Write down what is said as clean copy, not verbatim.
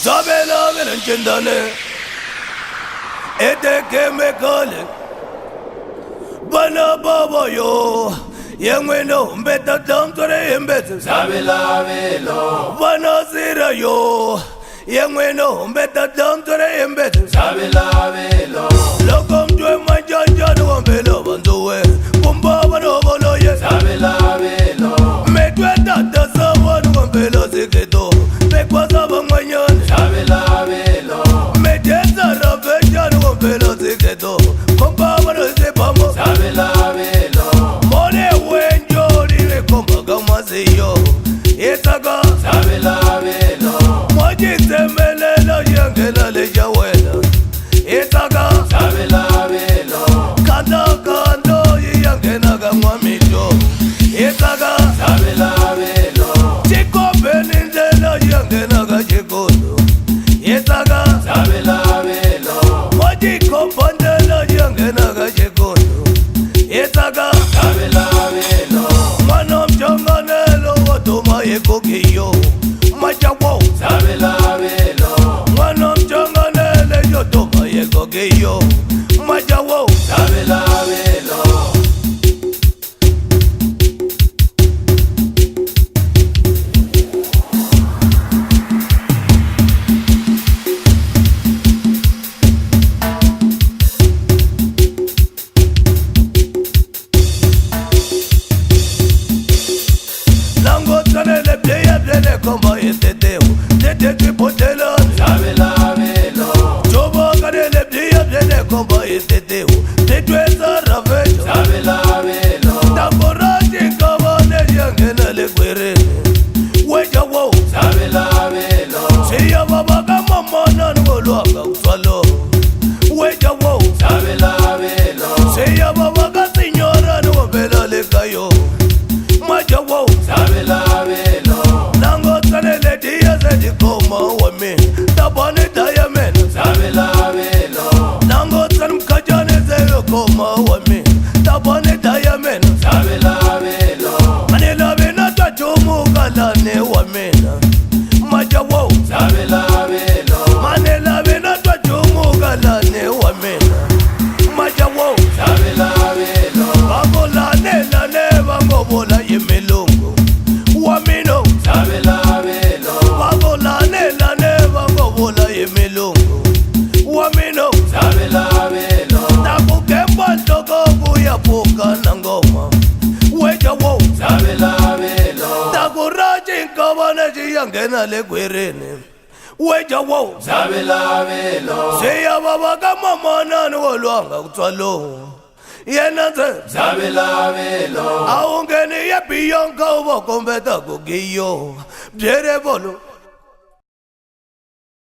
Zabela Velenchindane Ete Kemekale Bana Baba yo Yengweno Mbeta Damtore Mbeta Zabela Velo Bana Zira yo Yengweno Mbeta Damtore Mbeta Zabela Velo Lokom Dwe Manjanja Nwambela Banduwe Kumba Bano Bolo Ye Zabela Velo Medwe Tata Sawa Nwambela Ziketo Mekwa Saba Mwanyan Zabela Velo Medeza Rabeja Nwambela Ziketo Kumba Bano Zepamo Zabela Velo Mone Wenjo Lile Kumba Gamaziyo Itaga Zabela Velo Mwajisemelela Yangela Lejawela Itaga Zabela Velo Kanda Kando Yangena Gamwamito Itaga Zabela Velo Chiko Benindela Yangena Gachikondo Itaga Zabela Velo Mwajiko Pandela Yangena Gachikondo Itaga Zabela Velo Mwana mchanganelo Watuma Yekokiyo Machawo Zabela Velo Mwana mchanganele Yotoma Yekokiyo Machawo Zabela Velo Lango Tanele Playa Plele Komba Yeteteo Tete Tripotela Zabela Velo Joba Kanele Playa Plele Komba Yeteteo Tete Zaravejo Zabela Velo Tamborati Kavane Yangena Lekwere Weja Wo Zabela Velo Siya Baba Kama Mana Nwolwanga Uswalo Weja Wo Zabela Velo Siya Baba Kasinyora Nwambela Lekayo Maja Wo Zabela Velo Nango Tanele Diya Zedi Koma Wame Tabane Diamond Zabela Velo Nango Tanum Kajane Zeyo Koma Wame Tabane Diamond Zabela Velo Manila Vena Tachumu Kalane Wamena Maja Wo Zabela Velo Manila Vena Tachumu Kalane Wamena Maja Wo Zabela Velo Bagolane Lane Bangobola Yemelungu Wamino Zabela Velo Bagolane Lane Bangobola Yemelungu Wamino Zabela Velo Nakukemba Ndogo Kuyapuka Nangoma Weja Wo Zabela Velo Takuraji Nkabane Jiyangena Legwerene Weja Wo Zabela Velo Siya Baba Kama Mana Nwolwanga Uswalo Yena Ze Zabela Velo Aungeni Yepiyonka Ubokombeta Kugiyo Bjere Bolo